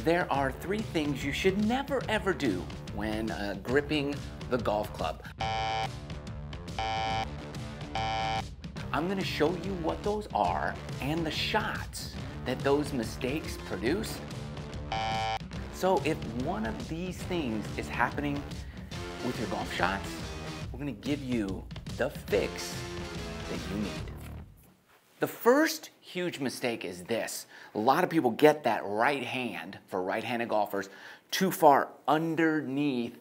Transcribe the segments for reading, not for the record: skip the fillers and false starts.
There are 3 things you should never ever do when gripping the golf club. I'm going to show you what those are and the shots that those mistakes produce. So if one of these things is happening with your golf shots, we're going to give you the fix that you need. The first huge mistake is this. A lot of people get that right hand, for right-handed golfers, too far underneath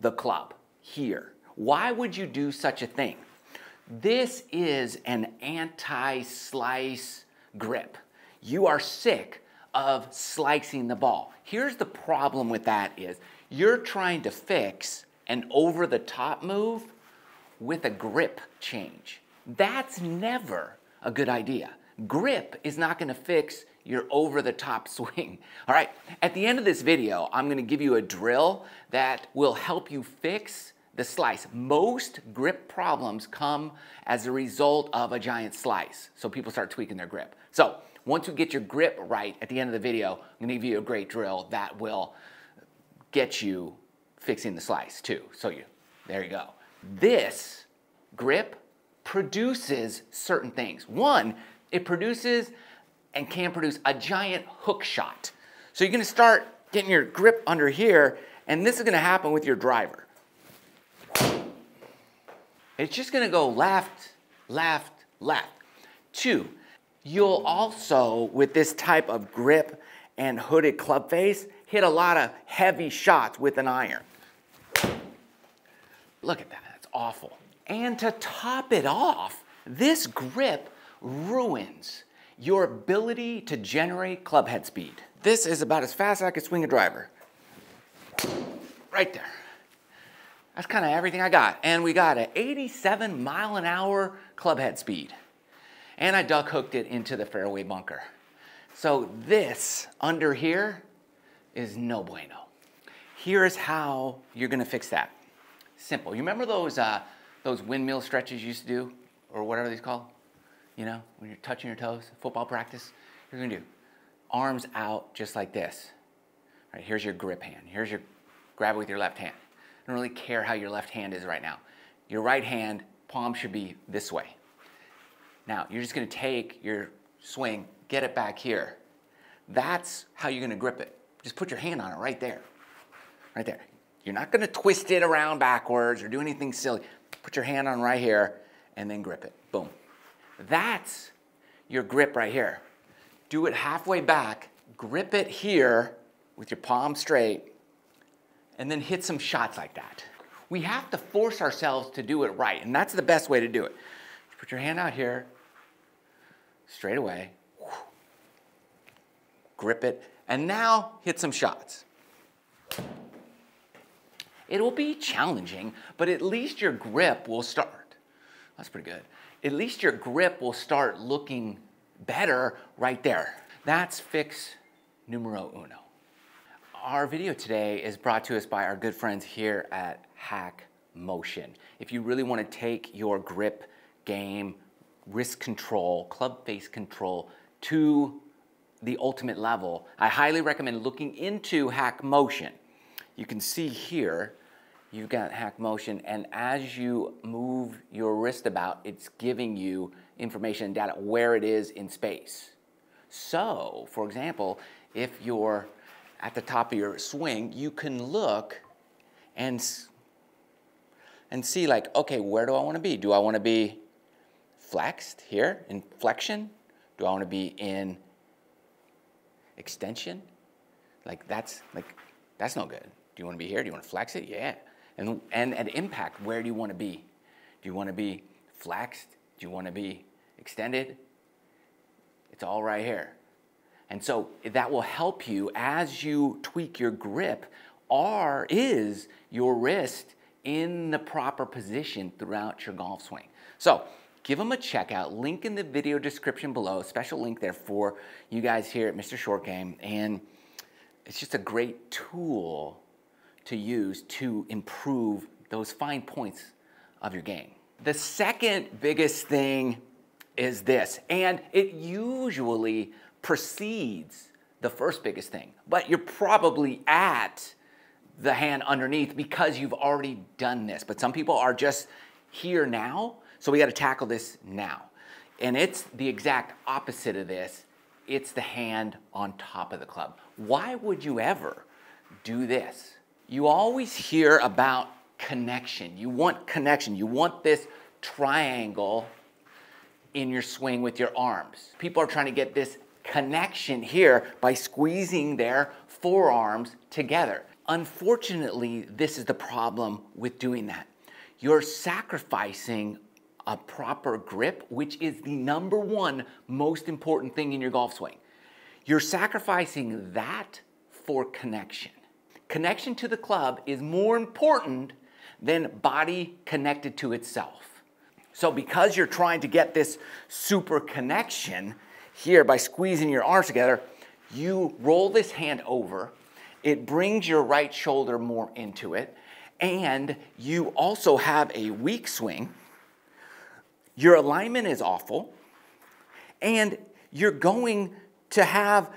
the club, here. Why would you do such a thing? This is an anti-slice grip. You are sick of slicing the ball. Here's the problem with that is, you're trying to fix an over-the-top move with a grip change. That's never a good idea. Grip is not going to fix your over-the-top swing. All right, at the end of this video, I'm going to give you a drill that will help you fix the slice. Most grip problems come as a result of a giant slice, so people start tweaking their grip. So once you get your grip right at the end of the video, I'm going to give you a great drill that will get you fixing the slice too. So there you go. This grip produces certain things. One, it produces and can produce a giant hook shot. So you're going to start getting your grip under here, and this is going to happen with your driver. It's just going to go left, left, left. 2, you'll also, with this type of grip and hooded club face, hit a lot of heavy shots with an iron. Look at that, that's awful. And to top it off, this grip ruins your ability to generate club head speed. This is about as fast as I could swing a driver. Right there. That's kind of everything I got. And we got an 87 mile an hour club head speed. And I duck hooked it into the fairway bunker. So this under here is no bueno. Here's how you're gonna fix that. Simple. You remember those windmill stretches you used to do, or whatever these called? You know, when you're touching your toes, football practice, you're gonna do arms out just like this. All right, here's your grip hand. Here's your, grab it with your left hand. I don't really care how your left hand is right now. Your right hand, palm should be this way. Now, you're just gonna take your swing, get it back here. That's how you're gonna grip it. Just put your hand on it right there. Right there. You're not gonna twist it around backwards or do anything silly. Put your hand on right here and then grip it. Boom. That's your grip right here. Do it halfway back, grip it here with your palm straight, and then hit some shots like that. We have to force ourselves to do it right, and that's the best way to do it. Put your hand out here, straight away, grip it, and now hit some shots. It will be challenging, but at least your grip will start. That's pretty good. At least your grip will start looking better right there. That's fix numero uno. Our video today is brought to us by our good friends here at Hack Motion. If you really want to take your grip game, wrist control, club face control to the ultimate level, I highly recommend looking into Hack Motion. You can see here, you've got Hack Motion, and as you move your wrist about, it's giving you information and data where it is in space. So, for example, if you're at the top of your swing, you can look and see like, okay, where do I want to be? Do I want to be flexed here in flexion? Do I want to be in extension? That's no good. Do you want to be here? Do you want to flex it? Yeah. And at impact, where do you want to be? Do you want to be flexed? Do you want to be extended? It's all right here. And so that will help you as you tweak your grip. Is your wrist in the proper position throughout your golf swing? So give them a check out. Link in the video description below. A special link there for you guys here at MrShortGame. And it's just a great tool to use to improve those fine points of your game. The second biggest thing is this, and it usually precedes the first biggest thing. But you're probably at the hand underneath because you've already done this. But some people are just here now, so we got to tackle this now. And it's the exact opposite of this. It's the hand on top of the club. Why would you ever do this? You always hear about connection. You want connection. You want this triangle in your swing with your arms. People are trying to get this connection here by squeezing their forearms together. Unfortunately, this is the problem with doing that. You're sacrificing a proper grip, which is the #1 most important thing in your golf swing. You're sacrificing that for connection. Connection to the club is more important than body connected to itself. So because you're trying to get this super connection here by squeezing your arms together, you roll this hand over. It brings your right shoulder more into it, and you also have a weak swing. Your alignment is awful, and you're going to have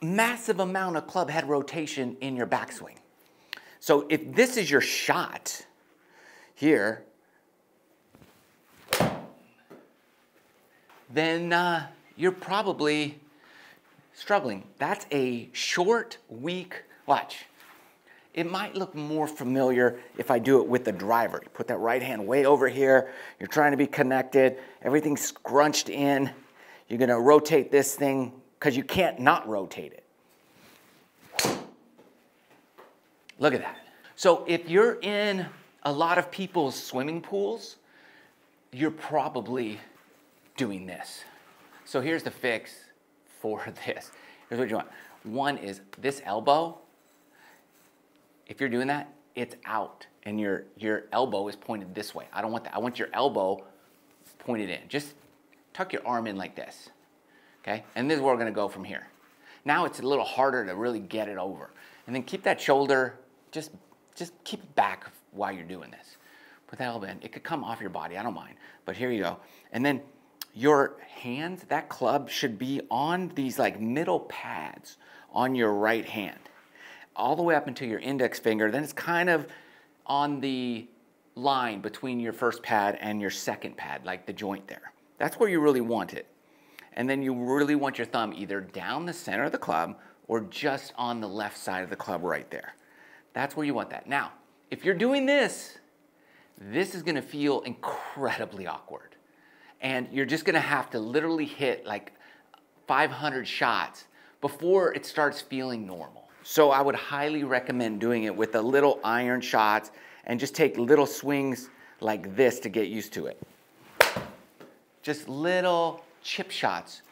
massive amount of club head rotation in your backswing. So if this is your shot here, then you're probably struggling. That's a short, weak, watch. It might look more familiar if I do it with the driver. You put that right hand way over here. You're trying to be connected. Everything's scrunched in. You're going to rotate this thing because you can't not rotate it. Look at that. So if you're in a lot of people's swimming pools, you're probably doing this. So here's the fix for this. Here's what you want. One is this elbow. If you're doing that, it's out and your elbow is pointed this way. I don't want that. I want your elbow pointed in. Just tuck your arm in like this, okay? And this is where we're gonna go from here. Now it's a little harder to really get it over. And then keep that shoulder, just keep it back while you're doing this. Put that elbow in. It could come off your body, I don't mind. But here you go. And then your hands, that club should be on these like middle pads on your right hand, all the way up into your index finger. Then it's kind of on the line between your first pad and your second pad, like the joint there. That's where you really want it. And then you really want your thumb either down the center of the club or just on the left side of the club right there. That's where you want that. Now, if you're doing this, this is gonna feel incredibly awkward. And you're just gonna have to literally hit like 500 shots before it starts feeling normal. So I would highly recommend doing it with the little iron shots and just take little swings like this to get used to it. Just little chip shots,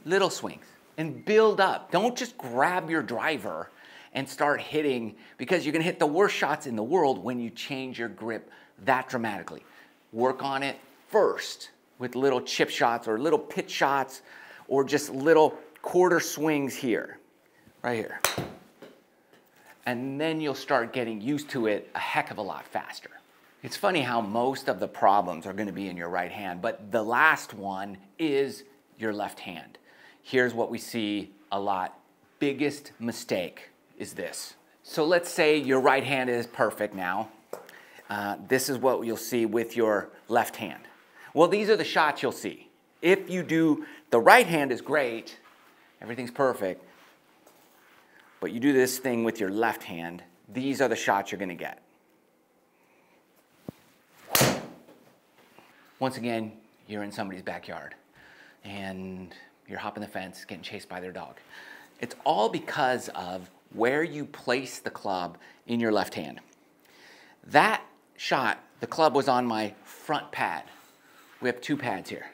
little swings, and build up. Don't just grab your driver and start hitting, because you're gonna hit the worst shots in the world when you change your grip that dramatically. Work on it first with little chip shots or little pitch shots or just little quarter swings here, right here. And then you'll start getting used to it a heck of a lot faster. It's funny how most of the problems are gonna be in your right hand, but the last one is your left hand. Here's what we see a lot. Biggest mistake is this. So let's say your right hand is perfect now. This is what you'll see with your left hand. Well, these are the shots you'll see. If you do, the right hand is great, everything's perfect, but you do this thing with your left hand, these are the shots you're gonna get. Once again, you're in somebody's backyard and you're hopping the fence, getting chased by their dog. It's all because of where you place the club in your left hand. That shot, the club was on my front pad. We have two pads here.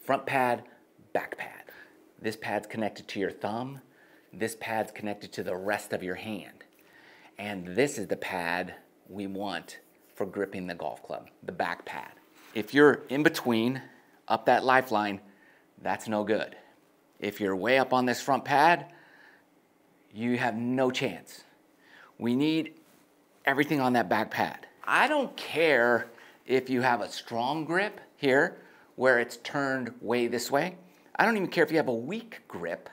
Front pad, back pad. This pad's connected to your thumb. This pad's connected to the rest of your hand. And this is the pad we want for gripping the golf club, the back pad. If you're in between, up that lifeline, that's no good. If you're way up on this front pad, you have no chance. We need everything on that back pad. I don't care if you have a strong grip here, where it's turned way this way. I don't even care if you have a weak grip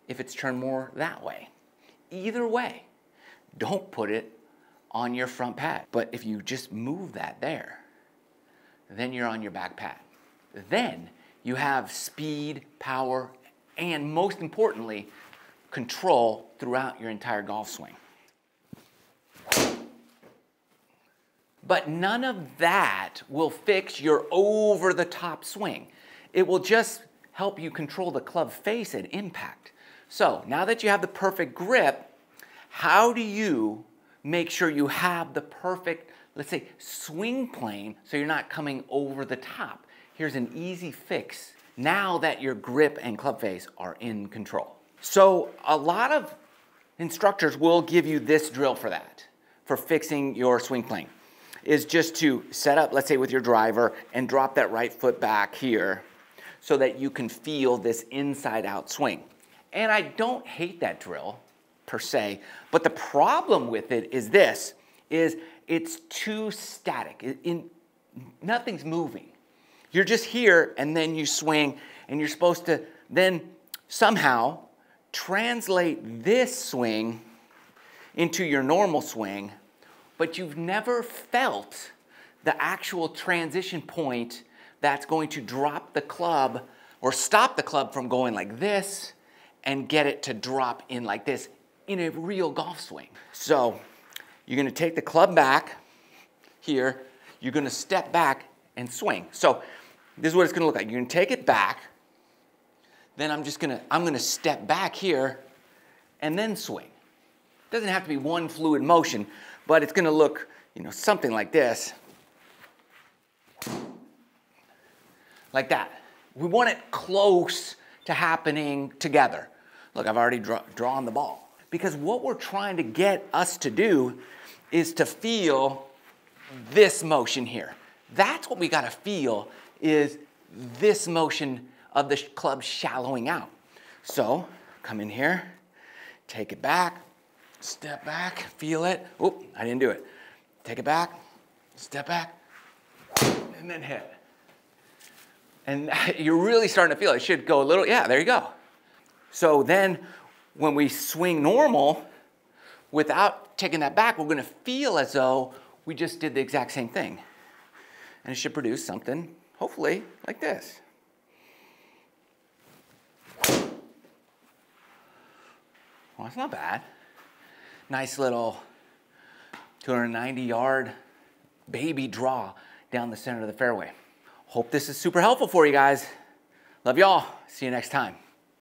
if it's turned more that way. Either way, don't put it on your front pad. But if you just move that there, then you're on your back pad. Then you have speed, power, and most importantly, control throughout your entire golf swing. But none of that will fix your over-the-top swing. It will just help you control the club face at impact. So now that you have the perfect grip, how do you make sure you have the perfect, let's say, swing plane so you're not coming over the top? Here's an easy fix now that your grip and club face are in control. So a lot of instructors will give you this drill for that, for fixing your swing plane, is just to set up, let's say with your driver, and drop that right foot back here so that you can feel this inside out swing. And I don't hate that drill per se, but the problem with it is this, is it's too static. Nothing's moving. You're just here and then you swing, and you're supposed to then somehow translate this swing into your normal swing, but you've never felt the actual transition point that's going to drop the club or stop the club from going like this and get it to drop in like this in a real golf swing. So you're gonna take the club back here, you're gonna step back and swing. So this is what it's gonna look like. You're gonna take it back, then I'm gonna step back here and then swing. It doesn't have to be one fluid motion, but it's gonna look, something like this. Like that. We want it close to happening together. Look, I've already drawn the ball. Because what we're trying to get us to do is to feel this motion here. That's what we gotta feel, is this motion of the club shallowing out. So, come in here, take it back, step back, feel it. Oop, I didn't do it. Take it back, step back, and then hit. And you're really starting to feel it. It should go a little, yeah, there you go. So then, when we swing normal, without taking that back, we're gonna feel as though we just did the exact same thing. And it should produce something, hopefully, like this. Well, that's not bad. Nice little 290-yard baby draw down the center of the fairway. Hope this is super helpful for you guys. Love y'all. See you next time.